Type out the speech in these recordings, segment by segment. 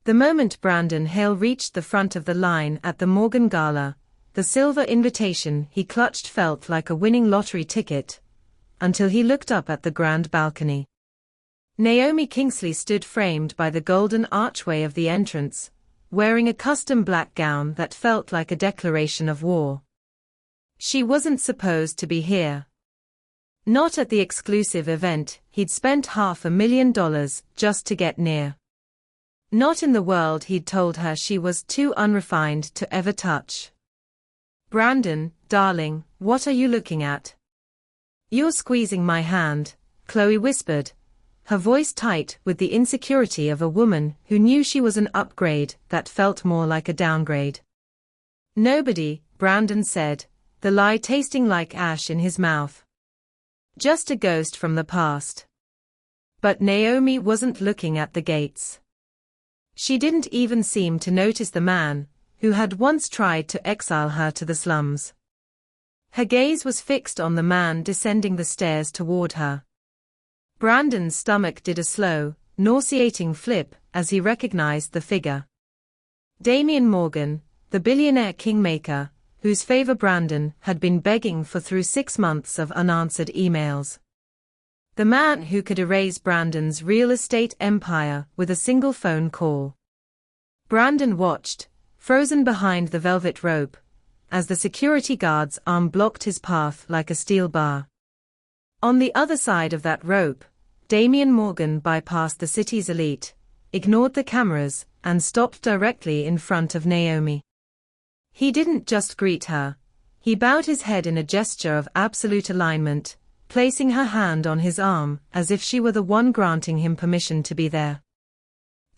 The moment Brandon Hale reached the front of the line at the Morgan Gala, the silver invitation he clutched felt like a winning lottery ticket, until he looked up at the grand balcony. Naomi Kingsley stood framed by the golden archway of the entrance, wearing a custom black gown that felt like a declaration of war. She wasn't supposed to be here. Not at the exclusive event he'd spent $500,000 just to get near. Not in the world he'd told her she was too unrefined to ever touch. "Brandon, darling, what are you looking at?" "You're squeezing my hand," Chloe whispered, her voice tight with the insecurity of a woman who knew she was an upgrade that felt more like a downgrade. "Nobody," Brandon said, the lie tasting like ash in his mouth. "Just a ghost from the past." But Naomi wasn't looking at the gates. She didn't even seem to notice the man who had once tried to exile her to the slums. Her gaze was fixed on the man descending the stairs toward her. Brandon's stomach did a slow, nauseating flip as he recognized the figure. Damian Morgan, the billionaire kingmaker, whose favor Brandon had been begging for through 6 months of unanswered emails. The man who could erase Brandon's real estate empire with a single phone call. Brandon watched, frozen behind the velvet rope, as the security guard's arm blocked his path like a steel bar. On the other side of that rope, Damian Morgan bypassed the city's elite, ignored the cameras, and stopped directly in front of Naomi. He didn't just greet her. He bowed his head in a gesture of absolute alignment, placing her hand on his arm as if she were the one granting him permission to be there.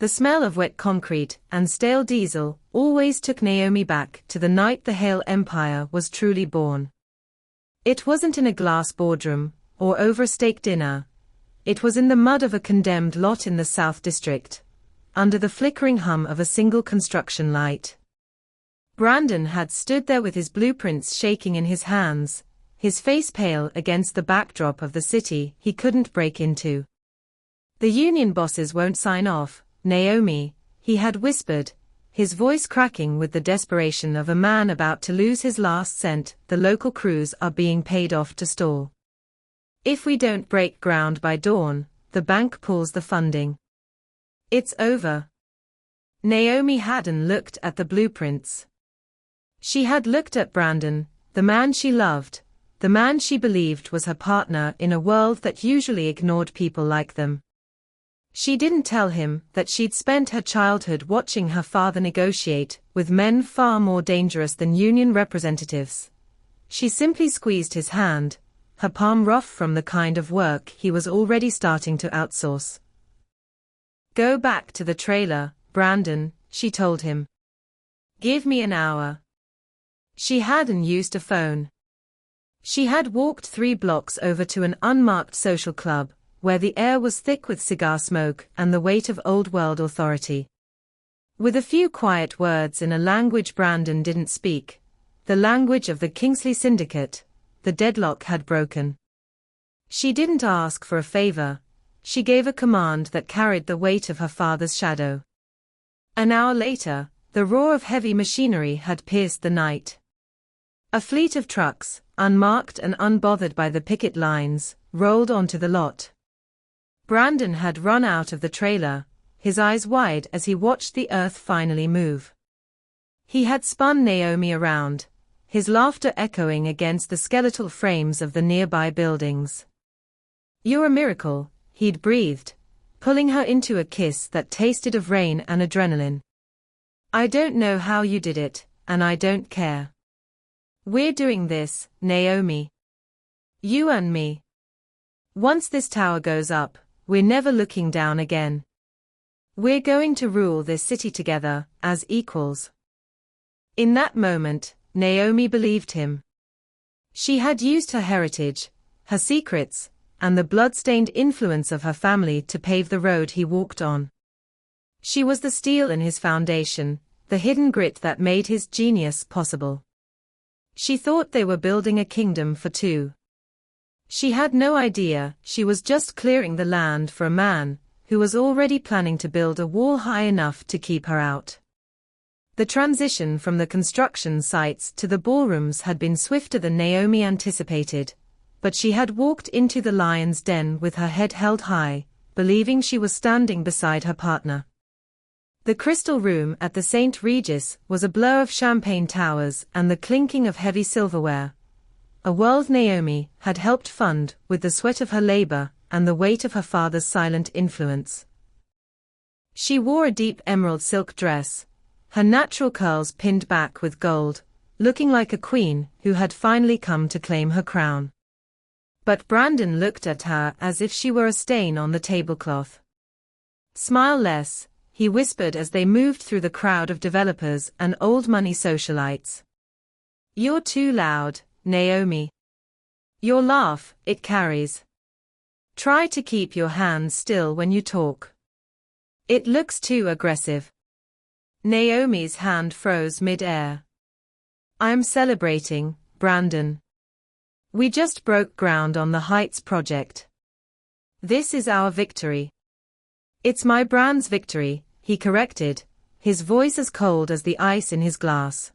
The smell of wet concrete and stale diesel always took Naomi back to the night the Hale Empire was truly born. It wasn't in a glass boardroom or over a steak dinner. It was in the mud of a condemned lot in the South District, under the flickering hum of a single construction light. Brandon had stood there with his blueprints shaking in his hands, his face pale against the backdrop of the city he couldn't break into. "The union bosses won't sign off, Naomi," he had whispered, his voice cracking with the desperation of a man about to lose his last cent. "The local crews are being paid off to stall. If we don't break ground by dawn, the bank pulls the funding. It's over." Naomi hadn't looked at the blueprints. She had looked at Brandon, the man she loved, the man she believed was her partner in a world that usually ignored people like them. She didn't tell him that she'd spent her childhood watching her father negotiate with men far more dangerous than union representatives. She simply squeezed his hand, her palm rough from the kind of work he was already starting to outsource. "Go back to the trailer, Brandon," she told him. "Give me an hour." She hadn't used a phone. She had walked 3 blocks over to an unmarked social club, where the air was thick with cigar smoke and the weight of old-world authority. With a few quiet words in a language Brandon didn't speak, the language of the Kingsley Syndicate, the deadlock had broken. She didn't ask for a favor, she gave a command that carried the weight of her father's shadow. An hour later, the roar of heavy machinery had pierced the night. A fleet of trucks, unmarked and unbothered by the picket lines, rolled onto the lot. Brandon had run out of the trailer, his eyes wide as he watched the earth finally move. He had spun Naomi around, his laughter echoing against the skeletal frames of the nearby buildings. "You're a miracle," he'd breathed, pulling her into a kiss that tasted of rain and adrenaline. "I don't know how you did it, and I don't care. We're doing this, Naomi. You and me. Once this tower goes up, we're never looking down again. We're going to rule this city together, as equals." In that moment, Naomi believed him. She had used her heritage, her secrets, and the blood-stained influence of her family to pave the road he walked on. She was the steel in his foundation, the hidden grit that made his genius possible. She thought they were building a kingdom for two. She had no idea she was just clearing the land for a man who was already planning to build a wall high enough to keep her out. The transition from the construction sites to the ballrooms had been swifter than Naomi anticipated, but she had walked into the lion's den with her head held high, believing she was standing beside her partner. The crystal room at the St. Regis was a blur of champagne towers and the clinking of heavy silverware, a world Naomi had helped fund with the sweat of her labor and the weight of her father's silent influence. She wore a deep emerald silk dress, her natural curls pinned back with gold, looking like a queen who had finally come to claim her crown. But Brandon looked at her as if she were a stain on the tablecloth. "Smile less," he whispered as they moved through the crowd of developers and old money socialites. "You're too loud, Naomi. Your laugh, it carries. Try to keep your hands still when you talk. It looks too aggressive." Naomi's hand froze mid-air. "I'm celebrating, Brandon. We just broke ground on the Heights project. This is our victory." "It's my brand's victory," he corrected, his voice as cold as the ice in his glass.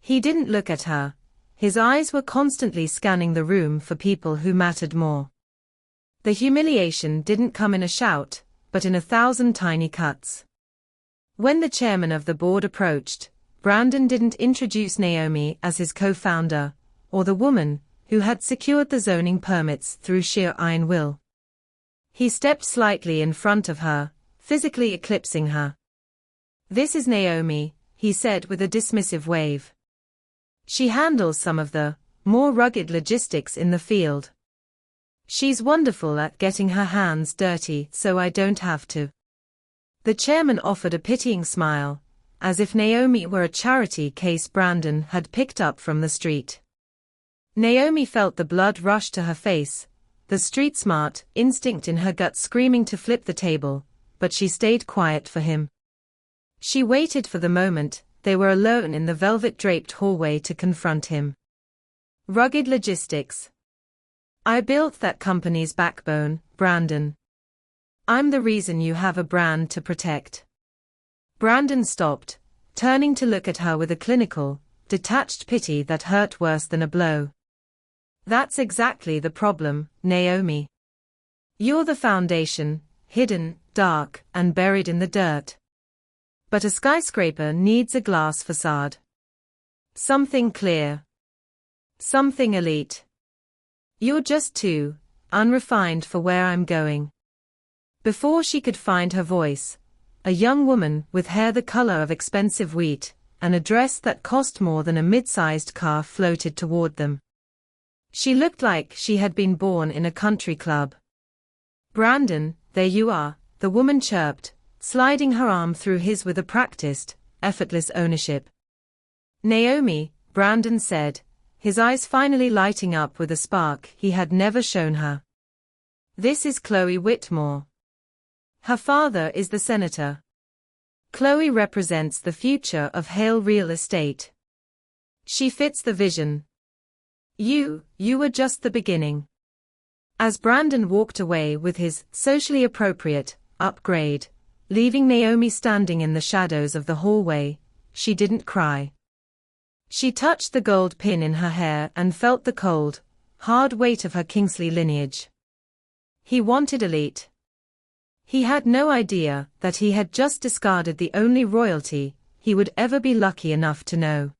He didn't look at her. His eyes were constantly scanning the room for people who mattered more. The humiliation didn't come in a shout, but in 1,000 tiny cuts. When the chairman of the board approached, Brandon didn't introduce Naomi as his co-founder, or the woman who had secured the zoning permits through sheer iron will. He stepped slightly in front of her, physically eclipsing her. "This is Naomi," he said with a dismissive wave. "She handles some of the more rugged logistics in the field. She's wonderful at getting her hands dirty so I don't have to." The chairman offered a pitying smile, as if Naomi were a charity case Brandon had picked up from the street. Naomi felt the blood rush to her face, the street-smart instinct in her gut screaming to flip the table, but she stayed quiet for him. She waited for the moment they were alone in the velvet-draped hallway to confront him. "Rugged logistics. I built that company's backbone, Brandon. I'm the reason you have a brand to protect." Brandon stopped, turning to look at her with a clinical, detached pity that hurt worse than a blow. "That's exactly the problem, Naomi. You're the foundation, hidden, dark, and buried in the dirt. But a skyscraper needs a glass facade. Something clear. Something elite. You're just too unrefined for where I'm going." Before she could find her voice, a young woman with hair the color of expensive wheat and a dress that cost more than a mid-sized car floated toward them. She looked like she had been born in a country club. "Brandon, there you are," the woman chirped, sliding her arm through his with a practiced, effortless ownership. "Naomi," Brandon said, his eyes finally lighting up with a spark he had never shown her. "This is Chloe Whitmore. Her father is the senator. Chloe represents the future of Hale Real Estate. She fits the vision. You were just the beginning." As Brandon walked away with his socially appropriate upgrade, leaving Naomi standing in the shadows of the hallway, she didn't cry. She touched the gold pin in her hair and felt the cold, hard weight of her Kingsley lineage. He wanted elite. He had no idea that he had just discarded the only royalty he would ever be lucky enough to know.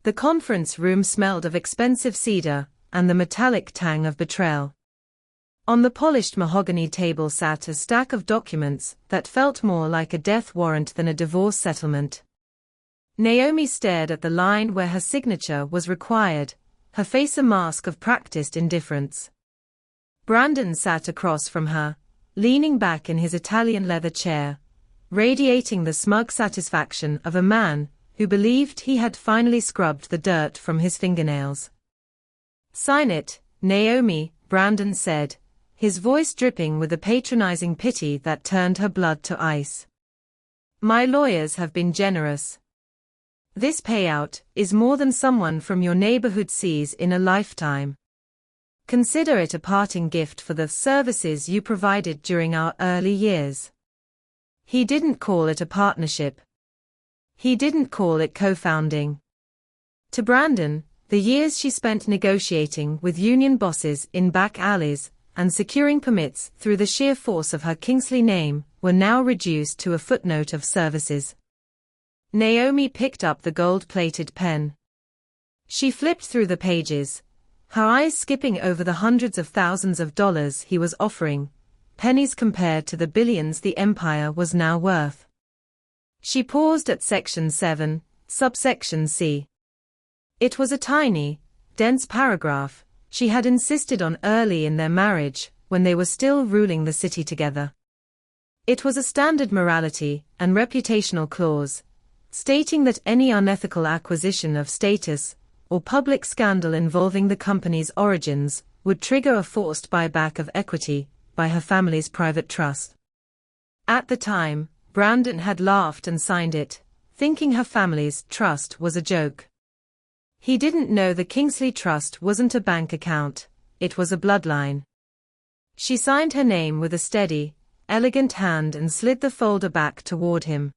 The conference room smelled of expensive cedar and the metallic tang of betrayal. On the polished mahogany table sat a stack of documents that felt more like a death warrant than a divorce settlement. Naomi stared at the line where her signature was required, her face a mask of practiced indifference. Brandon sat across from her, leaning back in his Italian leather chair, radiating the smug satisfaction of a man who believed he had finally scrubbed the dirt from his fingernails. "Sign it, Naomi," Brandon said, his voice dripping with a patronizing pity that turned her blood to ice. "My lawyers have been generous. This payout is more than someone from your neighborhood sees in a lifetime." Consider it a parting gift for the services you provided during our early years. He didn't call it a partnership. He didn't call it co-founding. To Brandon, the years she spent negotiating with union bosses in back alleys and securing permits through the sheer force of her Kingsley name were now reduced to a footnote of services. Naomi picked up the gold-plated pen. She flipped through the pages, her eyes skipping over the hundreds of thousands of dollars he was offering, pennies compared to the billions the empire was now worth. She paused at Section 7, subsection C. It was a tiny, dense paragraph she had insisted on early in their marriage when they were still ruling the city together. It was a standard morality and reputational clause, stating that any unethical acquisition of status or public scandal involving the company's origins would trigger a forced buyback of equity by her family's private trust. At the time, Brandon had laughed and signed it, thinking her family's trust was a joke. He didn't know the Kingsley Trust wasn't a bank account, it was a bloodline. She signed her name with a steady, elegant hand and slid the folder back toward him.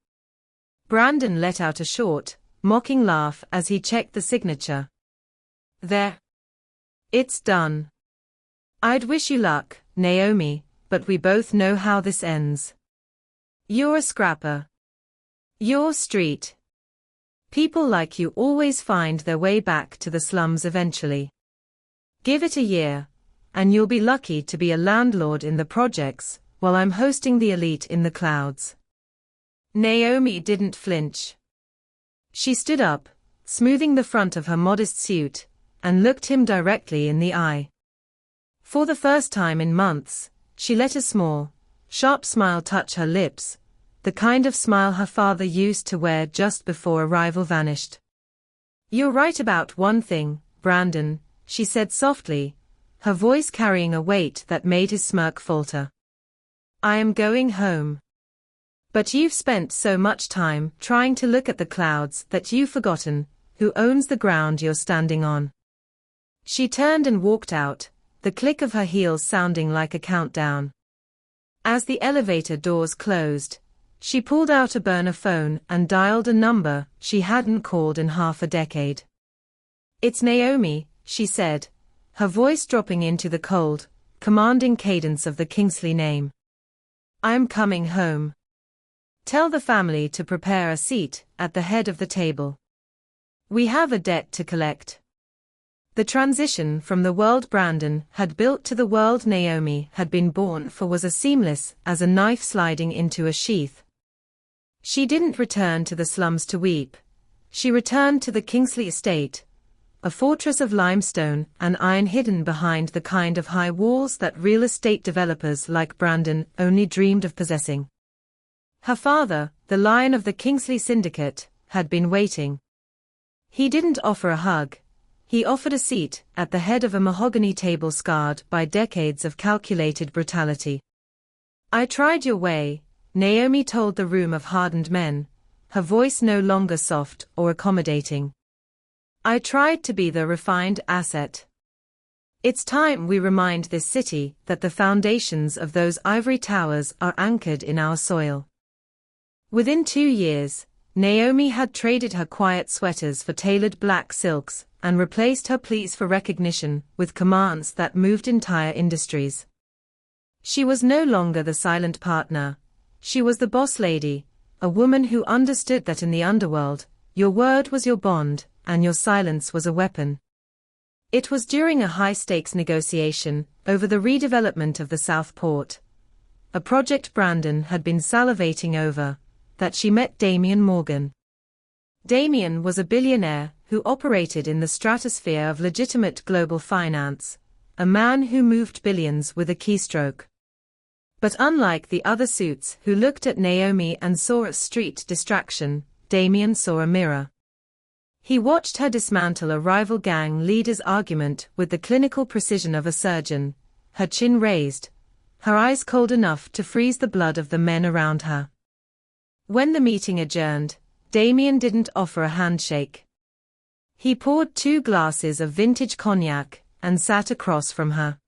Brandon let out a short, mocking laugh as he checked the signature. There. It's done. I'd wish you luck, Naomi, but we both know how this ends. You're a scrapper. You're street. People like you always find their way back to the slums eventually. Give it a year, and you'll be lucky to be a landlord in the projects, while I'm hosting the elite in the clouds. Naomi didn't flinch. She stood up, smoothing the front of her modest suit, and looked him directly in the eye. For the first time in months, she let a small, sharp smile touch her lips, the kind of smile her father used to wear just before a rival vanished. You're right about one thing, Brandon, she said softly, her voice carrying a weight that made his smirk falter. I am going home. But you've spent so much time trying to look at the clouds that you've forgotten who owns the ground you're standing on. She turned and walked out, the click of her heels sounding like a countdown. As the elevator doors closed, she pulled out a burner phone and dialed a number she hadn't called in half a decade. It's Naomi, she said, her voice dropping into the cold, commanding cadence of the Kingsley name. I'm coming home. Tell the family to prepare a seat at the head of the table. We have a debt to collect. The transition from the world Brandon had built to the world Naomi had been born for was as seamless as a knife sliding into a sheath. She didn't return to the slums to weep. She returned to the Kingsley estate, a fortress of limestone and iron hidden behind the kind of high walls that real estate developers like Brandon only dreamed of possessing. Her father, the lion of the Kingsley syndicate, had been waiting. He didn't offer a hug. He offered a seat at the head of a mahogany table scarred by decades of calculated brutality. I tried your way, Naomi told the room of hardened men, her voice no longer soft or accommodating. I tried to be the refined asset. It's time we remind this city that the foundations of those ivory towers are anchored in our soil. Within 2 years, Naomi had traded her quiet sweaters for tailored black silks and replaced her pleas for recognition with commands that moved entire industries. She was no longer the silent partner. She was the boss lady, a woman who understood that in the underworld, your word was your bond, and your silence was a weapon. It was during a high-stakes negotiation over the redevelopment of the South Port, a project Brandon had been salivating over, that she met Damian Morgan. Damian was a billionaire who operated in the stratosphere of legitimate global finance, a man who moved billions with a keystroke. But unlike the other suits who looked at Naomi and saw a street distraction, Damian saw a mirror. He watched her dismantle a rival gang leader's argument with the clinical precision of a surgeon, her chin raised, her eyes cold enough to freeze the blood of the men around her. When the meeting adjourned, Damian didn't offer a handshake. He poured 2 glasses of vintage cognac and sat across from her.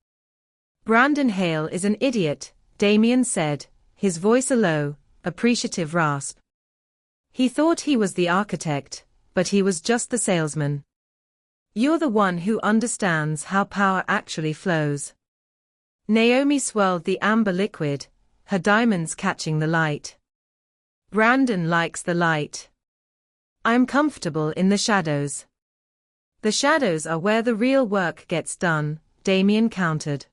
"Brandon Hale is an idiot," Damien said, his voice a low, appreciative rasp. He thought he was the architect, but he was just the salesman. "You're the one who understands how power actually flows." Naomi swirled the amber liquid, her diamonds catching the light. "Brandon likes the light. I'm comfortable in the shadows." "The shadows are where the real work gets done," Damien countered.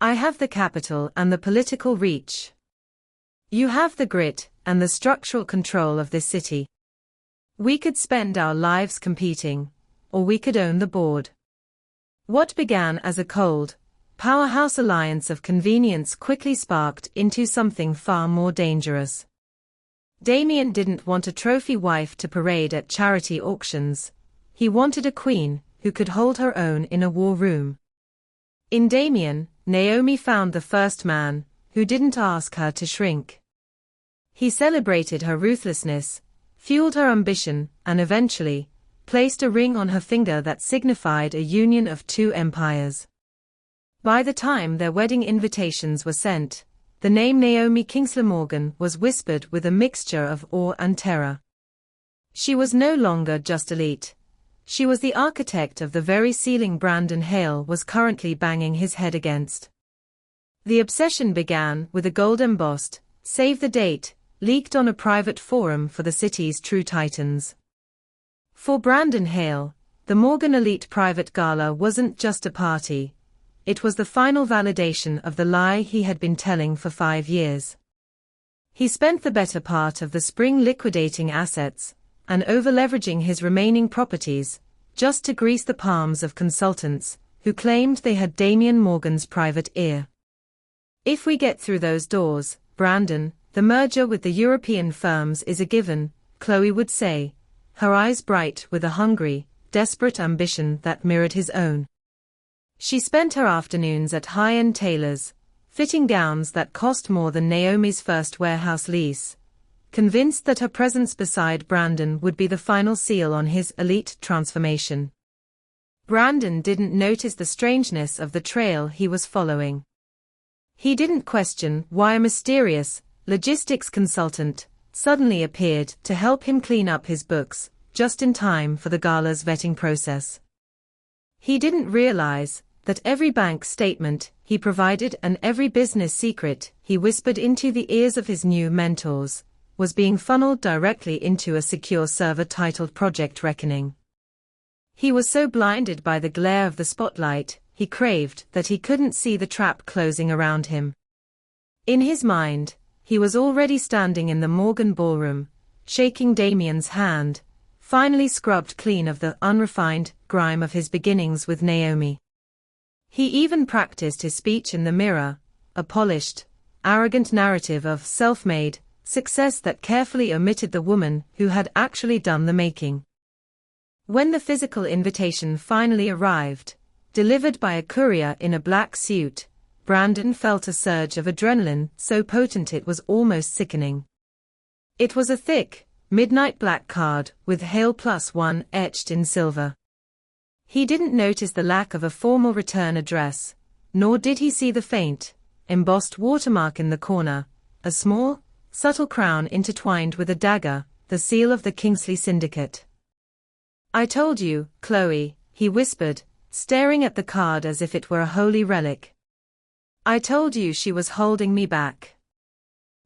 "I have the capital and the political reach. You have the grit and the structural control of this city. We could spend our lives competing, or we could own the board." What began as a cold, powerhouse alliance of convenience quickly sparked into something far more dangerous. Damien didn't want a trophy wife to parade at charity auctions. He wanted a queen who could hold her own in a war room. In Damien, Naomi found the first man who didn't ask her to shrink. He celebrated her ruthlessness, fueled her ambition, and eventually placed a ring on her finger that signified a union of two empires. By the time their wedding invitations were sent, the name Naomi Kingsley Morgan was whispered with a mixture of awe and terror. She was no longer just elite. She was the architect of the very ceiling Brandon Hale was currently banging his head against. The obsession began with a gold-embossed, "Save the date," leaked on a private forum for the city's true titans. For Brandon Hale, the Morgan Elite Private Gala wasn't just a party. It was the final validation of the lie he had been telling for 5 years. He spent the better part of the spring liquidating assets and over-leveraging his remaining properties just to grease the palms of consultants who claimed they had Damien Morgan's private ear. "If we get through those doors, Brandon, the merger with the European firms is a given," Chloe would say, her eyes bright with a hungry, desperate ambition that mirrored his own. She spent her afternoons at high-end tailors, fitting gowns that cost more than Naomi's first warehouse lease, convinced that her presence beside Brandon would be the final seal on his elite transformation. Brandon didn't notice the strangeness of the trail he was following. He didn't question why a mysterious logistics consultant suddenly appeared to help him clean up his books, just in time for the gala's vetting process. He didn't realize that every bank statement he provided and every business secret he whispered into the ears of his new mentors was being funneled directly into a secure server titled Project Reckoning. He was so blinded by the glare of the spotlight, he craved that he couldn't see the trap closing around him. In his mind, he was already standing in the Morgan ballroom, shaking Damien's hand, finally scrubbed clean of the unrefined grime of his beginnings with Naomi. He even practiced his speech in the mirror, a polished, arrogant narrative of self-made success that carefully omitted the woman who had actually done the making. When the physical invitation finally arrived, delivered by a courier in a black suit, Brandon felt a surge of adrenaline so potent it was almost sickening. It was a thick, midnight black card with Hale +1 etched in silver. He didn't notice the lack of a formal return address, nor did he see the faint, embossed watermark in the corner, a small, subtle crown intertwined with a dagger, the seal of the Kingsley Syndicate. "I told you, Chloe," he whispered, staring at the card as if it were a holy relic. "I told you she was holding me back.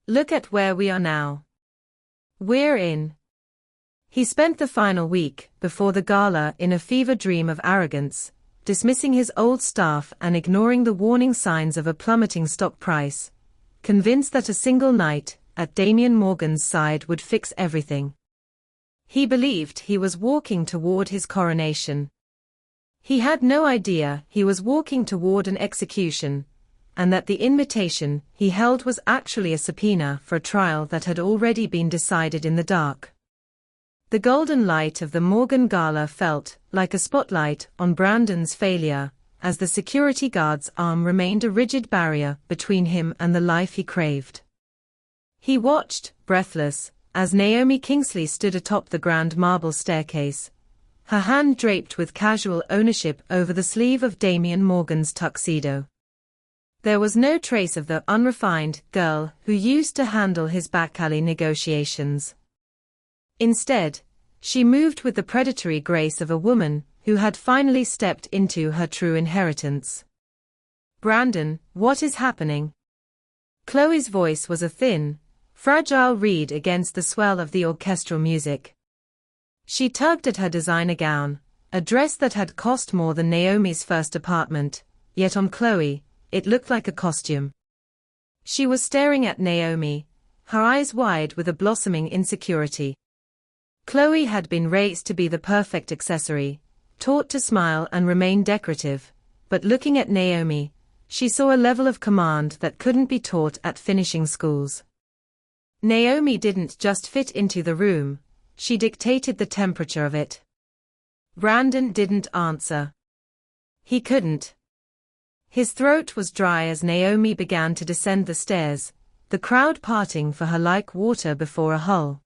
Look at where we are now. We're in." He spent the final week before the gala in a fever dream of arrogance, dismissing his old staff and ignoring the warning signs of a plummeting stock price, convinced that a single night at Damien Morgan's side would fix everything. He believed he was walking toward his coronation. He had no idea he was walking toward an execution, and that the invitation he held was actually a subpoena for a trial that had already been decided in the dark. The golden light of the Morgan Gala felt like a spotlight on Brandon's failure, as the security guard's arm remained a rigid barrier between him and the life he craved. He watched, breathless, as Naomi Kingsley stood atop the grand marble staircase, her hand draped with casual ownership over the sleeve of Damian Morgan's tuxedo. There was no trace of the unrefined girl who used to handle his back-alley negotiations. Instead, she moved with the predatory grace of a woman who had finally stepped into her true inheritance. "Brandon, what is happening?" Chloe's voice was a thin, fragile reed against the swell of the orchestral music. She tugged at her designer gown, a dress that had cost more than Naomi's first apartment, yet on Chloe, it looked like a costume. She was staring at Naomi, her eyes wide with a blossoming insecurity. Chloe had been raised to be the perfect accessory, taught to smile and remain decorative, but looking at Naomi, she saw a level of command that couldn't be taught at finishing schools. Naomi didn't just fit into the room, she dictated the temperature of it. Brandon didn't answer. He couldn't. His throat was dry as Naomi began to descend the stairs, the crowd parting for her like water before a hull.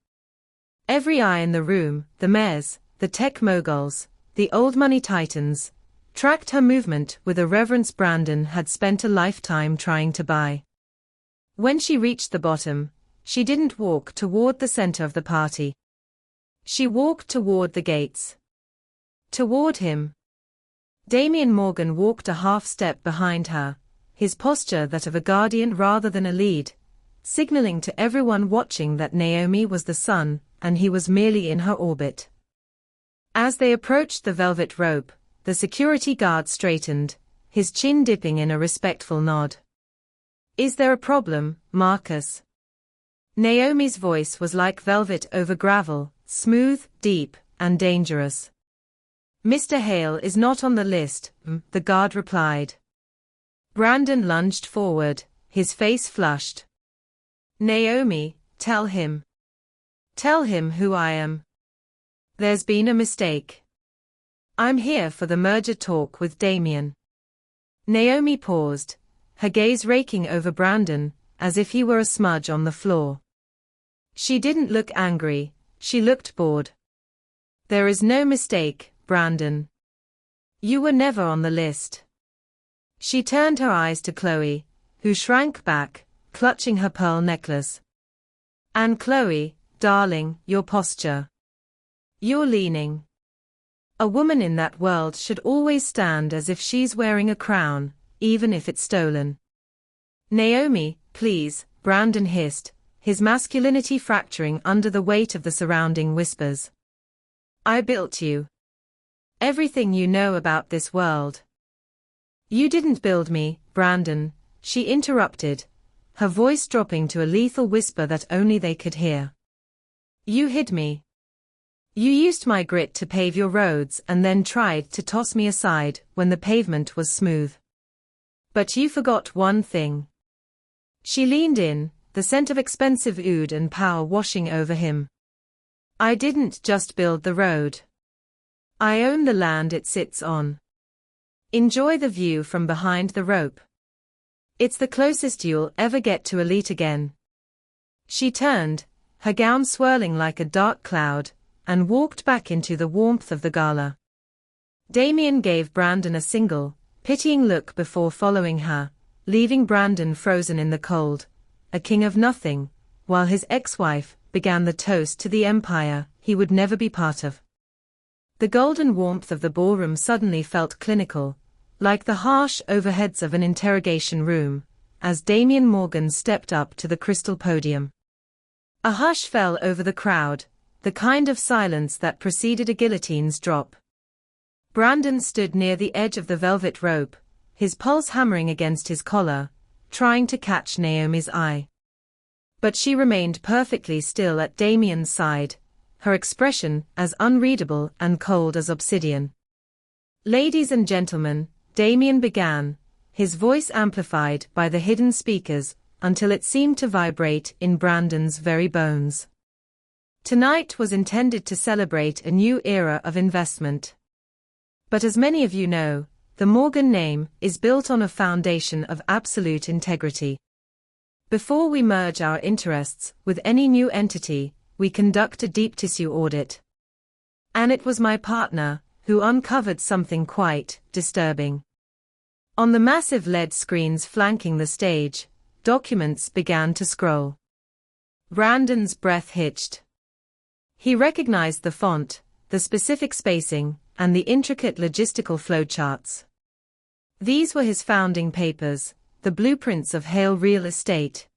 Every eye in the room, the mayors, the tech moguls, the old money titans, tracked her movement with a reverence Brandon had spent a lifetime trying to buy. When she reached the bottom, she didn't walk toward the center of the party. She walked toward the gates. Toward him. Damian Morgan walked a half-step behind her, his posture that of a guardian rather than a lead, signaling to everyone watching that Naomi was the sun, and he was merely in her orbit. As they approached the velvet rope, the security guard straightened, his chin dipping in a respectful nod. "Is there a problem, Marcus?" Naomi's voice was like velvet over gravel, smooth, deep, and dangerous. "Mr. Hale is not on the list," the guard replied. Brandon lunged forward, his face flushed. "Naomi, tell him. Tell him who I am. There's been a mistake. I'm here for the merger talk with Damian." Naomi paused, her gaze raking over Brandon, as if he were a smudge on the floor. She didn't look angry, she looked bored. "There is no mistake, Brandon. You were never on the list." She turned her eyes to Chloe, who shrank back, clutching her pearl necklace. "And Chloe, darling, your posture. You're leaning. A woman in that world should always stand as if she's wearing a crown, even if it's stolen." "Naomi, please," Brandon hissed, his masculinity fracturing under the weight of the surrounding whispers. "I built you. Everything you know about this world." "You didn't build me, Brandon," she interrupted, her voice dropping to a lethal whisper that only they could hear. "You hid me. You used my grit to pave your roads and then tried to toss me aside when the pavement was smooth. But you forgot one thing." She leaned in, the scent of expensive oud and power washing over him. "I didn't just build the road. I own the land it sits on. Enjoy the view from behind the rope. It's the closest you'll ever get to elite again." She turned, her gown swirling like a dark cloud, and walked back into the warmth of the gala. Damian gave Brandon a single, pitying look before following her, leaving Brandon frozen in the cold, a king of nothing, while his ex-wife began the toast to the empire he would never be part of. The golden warmth of the ballroom suddenly felt clinical, like the harsh overheads of an interrogation room, as Damian Morgan stepped up to the crystal podium. A hush fell over the crowd, the kind of silence that preceded a guillotine's drop. Brandon stood near the edge of the velvet rope, his pulse hammering against his collar, trying to catch Naomi's eye. But she remained perfectly still at Damian's side, her expression as unreadable and cold as obsidian. "Ladies and gentlemen," Damian began, his voice amplified by the hidden speakers until it seemed to vibrate in Brandon's very bones. "Tonight was intended to celebrate a new era of investment. But as many of you know, the Morgan name is built on a foundation of absolute integrity. Before we merge our interests with any new entity, we conduct a deep tissue audit. And it was my partner who uncovered something quite disturbing. On the massive LED screens flanking the stage, documents began to scroll. Brandon's breath hitched. He recognized the font, the specific spacing, and the intricate logistical flowcharts. These were his founding papers, the blueprints of Hale Real Estate.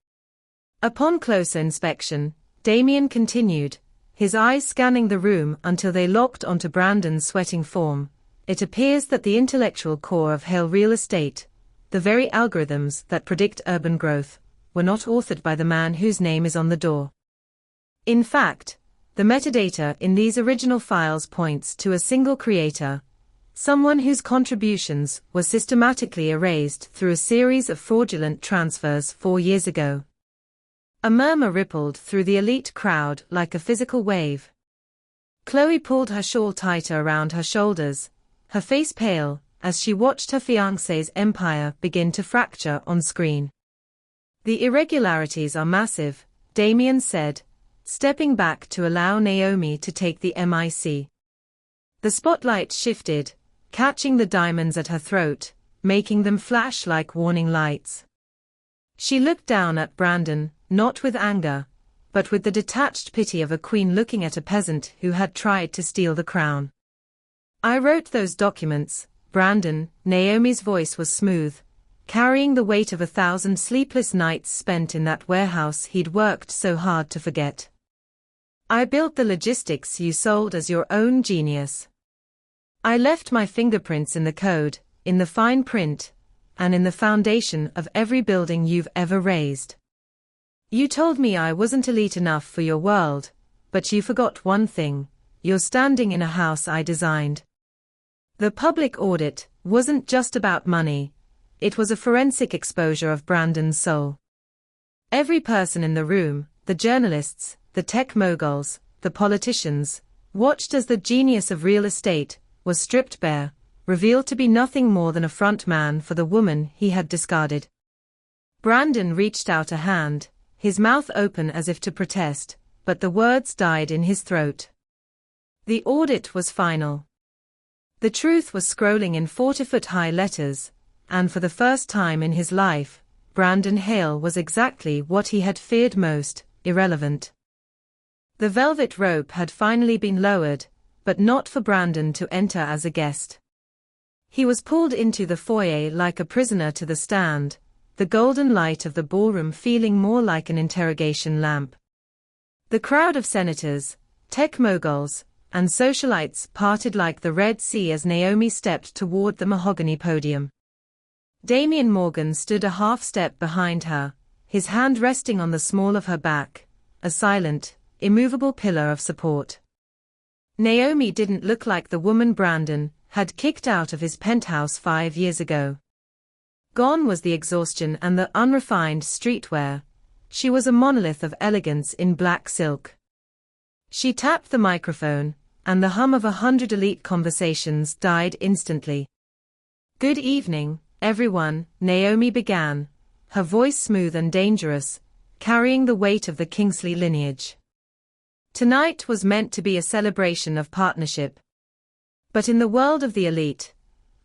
Upon closer inspection, Damien continued, his eyes scanning the room until they locked onto Brandon's sweating form. It appears that the intellectual core of Hale Real Estate, the very algorithms that predict urban growth, were not authored by the man whose name is on the door. In fact, the metadata in these original files points to a single creator, someone whose contributions were systematically erased through a series of fraudulent transfers 4 years ago. A murmur rippled through the elite crowd like a physical wave. Chloe pulled her shawl tighter around her shoulders, her face pale, as she watched her fiancé's empire begin to fracture on screen. The irregularities are massive, Damien said, stepping back to allow Naomi to take the mic. The spotlight shifted, catching the diamonds at her throat, making them flash like warning lights. She looked down at Brandon, not with anger, but with the detached pity of a queen looking at a peasant who had tried to steal the crown. I wrote those documents, Brandon. Naomi's voice was smooth, carrying the weight of 1,000 sleepless nights spent in that warehouse he'd worked so hard to forget. I built the logistics you sold as your own genius. I left my fingerprints in the code, in the fine print, and in the foundation of every building you've ever raised. You told me I wasn't elite enough for your world, but you forgot one thing: you're standing in a house I designed. The public audit wasn't just about money, it was a forensic exposure of Brandon's soul. Every person in the room, the journalists, the tech moguls, the politicians, watched as the genius of real estate was stripped bare, revealed to be nothing more than a front man for the woman he had discarded. Brandon reached out a hand, his mouth open as if to protest, but the words died in his throat. The audit was final. The truth was scrolling in 40-foot-high letters, and for the first time in his life, Brandon Hale was exactly what he had feared most: irrelevant. The velvet rope had finally been lowered, but not for Brandon to enter as a guest. He was pulled into the foyer like a prisoner to the stand, the golden light of the ballroom feeling more like an interrogation lamp. The crowd of senators, tech moguls, and socialites parted like the Red Sea as Naomi stepped toward the mahogany podium. Damien Morgan stood a half step behind her, his hand resting on the small of her back, a silent, immovable pillar of support. Naomi didn't look like the woman Brandon had kicked out of his penthouse 5 years ago. Gone was the exhaustion and the unrefined streetwear. She was a monolith of elegance in black silk. She tapped the microphone, and the hum of 100 elite conversations died instantly. "Good evening, everyone," Naomi began, her voice smooth and dangerous, carrying the weight of the Kingsley lineage. Tonight was meant to be a celebration of partnership. But in the world of the elite,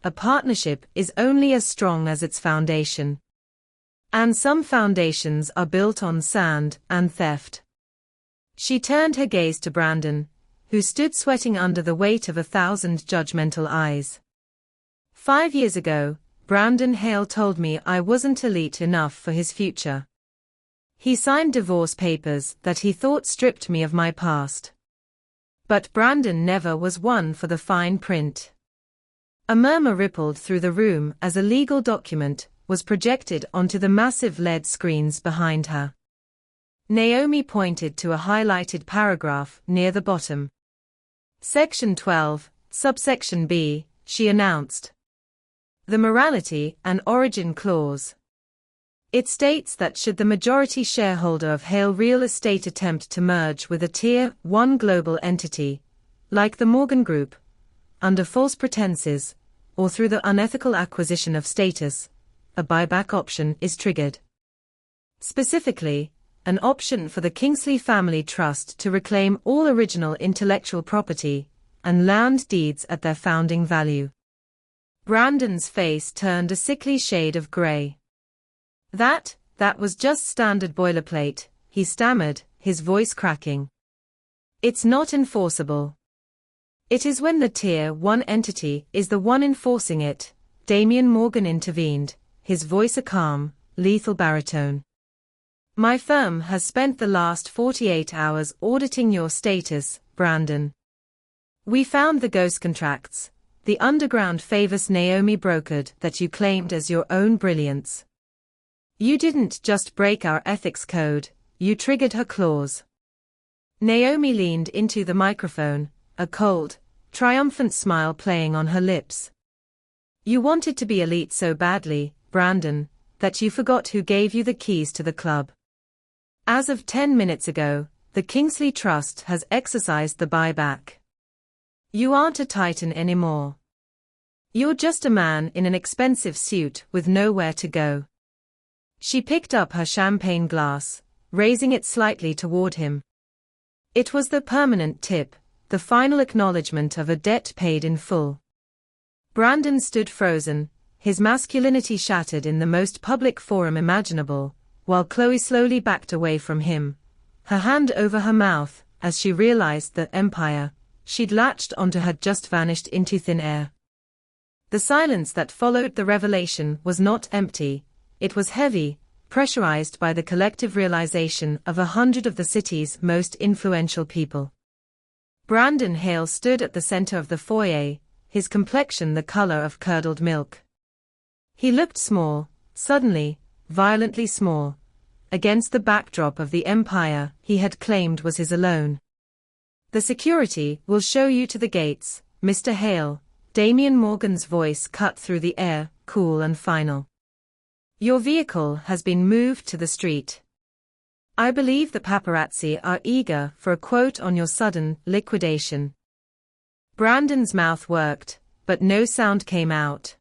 a partnership is only as strong as its foundation. And some foundations are built on sand and theft. She turned her gaze to Brandon, who stood sweating under the weight of 1,000 judgmental eyes. 5 years ago, Brandon Hale told me I wasn't elite enough for his future. He signed divorce papers that he thought stripped me of my past. But Brandon never was one for the fine print. A murmur rippled through the room as a legal document was projected onto the massive LED screens behind her. Naomi pointed to a highlighted paragraph near the bottom. Section 12, subsection B, she announced. The Morality and Origin Clause. It states that should the majority shareholder of Hale Real Estate attempt to merge with a Tier 1 global entity, like the Morgan Group, under false pretenses, or through the unethical acquisition of status, a buyback option is triggered. Specifically, an option for the Kingsley Family Trust to reclaim all original intellectual property, and land deeds at their founding value. Brandon's face turned a sickly shade of grey. That was just standard boilerplate, he stammered, his voice cracking. It's not enforceable. It is when the Tier 1 entity is the one enforcing it, Damian Morgan intervened, his voice a calm, lethal baritone. My firm has spent the last 48 hours auditing your status, Brandon. We found the ghost contracts, the underground favors Naomi brokered that you claimed as your own brilliance. You didn't just break our ethics code, you triggered her clause. Naomi leaned into the microphone, a cold, triumphant smile playing on her lips. You wanted to be elite so badly, Brandon, that you forgot who gave you the keys to the club. As of 10 minutes ago, the Kingsley Trust has exercised the buyback. You aren't a titan anymore. You're just a man in an expensive suit with nowhere to go. She picked up her champagne glass, raising it slightly toward him. It was the permanent tip, the final acknowledgement of a debt paid in full. Brandon stood frozen, his masculinity shattered in the most public forum imaginable, while Chloe slowly backed away from him, her hand over her mouth, as she realized the empire she'd latched onto had just vanished into thin air. The silence that followed the revelation was not empty, it was heavy, pressurized by the collective realization of 100 of the city's most influential people. Brandon Hale stood at the center of the foyer, his complexion the color of curdled milk. He looked small, suddenly, violently small, against the backdrop of the empire he had claimed was his alone. The security will show you to the gates, Mr. Hale, Damian Morgan's voice cut through the air, cool and final. Your vehicle has been moved to the street. I believe the paparazzi are eager for a quote on your sudden liquidation. Brandon's mouth worked, but no sound came out.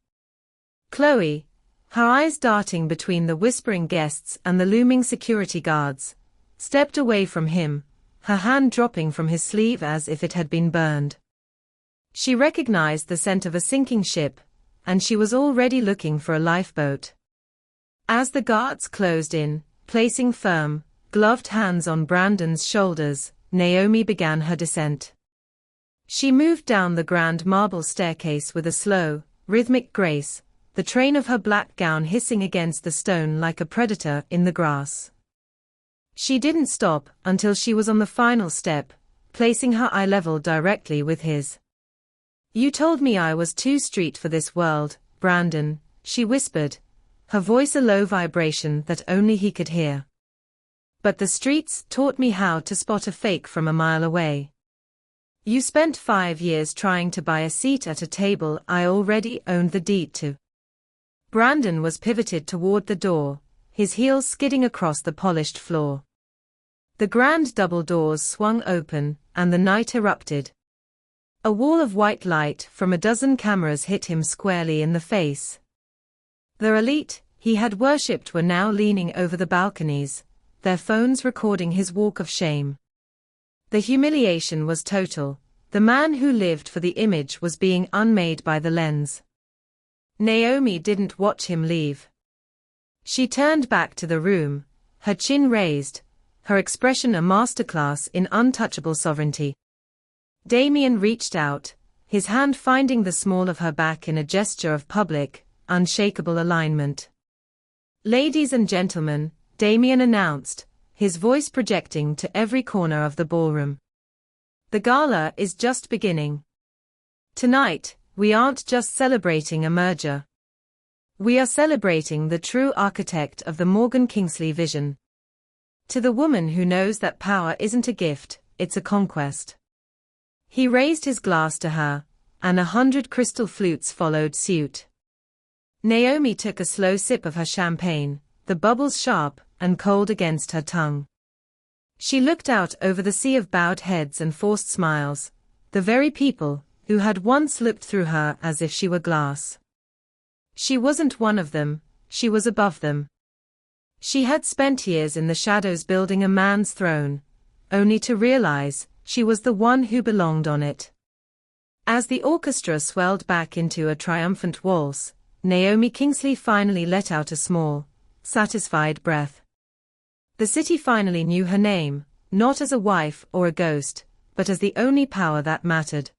Chloe, her eyes darting between the whispering guests and the looming security guards, stepped away from him, her hand dropping from his sleeve as if it had been burned. She recognized the scent of a sinking ship, and she was already looking for a lifeboat. As the guards closed in, placing firm, gloved hands on Brandon's shoulders, Naomi began her descent. She moved down the grand marble staircase with a slow, rhythmic grace, the train of her black gown hissing against the stone like a predator in the grass. She didn't stop until she was on the final step, placing her eye level directly with his. You told me I was too street for this world, Brandon, she whispered, her voice a low vibration that only he could hear. But the streets taught me how to spot a fake from a mile away. You spent 5 years trying to buy a seat at a table I already owned the deed to. Brandon was pivoted toward the door, his heels skidding across the polished floor. The grand double doors swung open, and the night erupted. A wall of white light from a dozen cameras hit him squarely in the face. The elite he had worshipped were now leaning over the balconies, their phones recording his walk of shame. The humiliation was total. The man who lived for the image was being unmade by the lens. Naomi didn't watch him leave. She turned back to the room, her chin raised, her expression a masterclass in untouchable sovereignty. Damian reached out, his hand finding the small of her back in a gesture of public, unshakable alignment. Ladies and gentlemen, Damian announced, his voice projecting to every corner of the ballroom. The gala is just beginning. Tonight, we aren't just celebrating a merger. We are celebrating the true architect of the Morgan Kingsley vision. To the woman who knows that power isn't a gift, it's a conquest. He raised his glass to her, and 100 crystal flutes followed suit. Naomi took a slow sip of her champagne, the bubbles sharp and cold against her tongue. She looked out over the sea of bowed heads and forced smiles, the very people who had once looked through her as if she were glass. She wasn't one of them, she was above them. She had spent years in the shadows building a man's throne, only to realize she was the one who belonged on it. As the orchestra swelled back into a triumphant waltz, Naomi Kingsley finally let out a small, satisfied breath. The city finally knew her name, not as a wife or a ghost, but as the only power that mattered.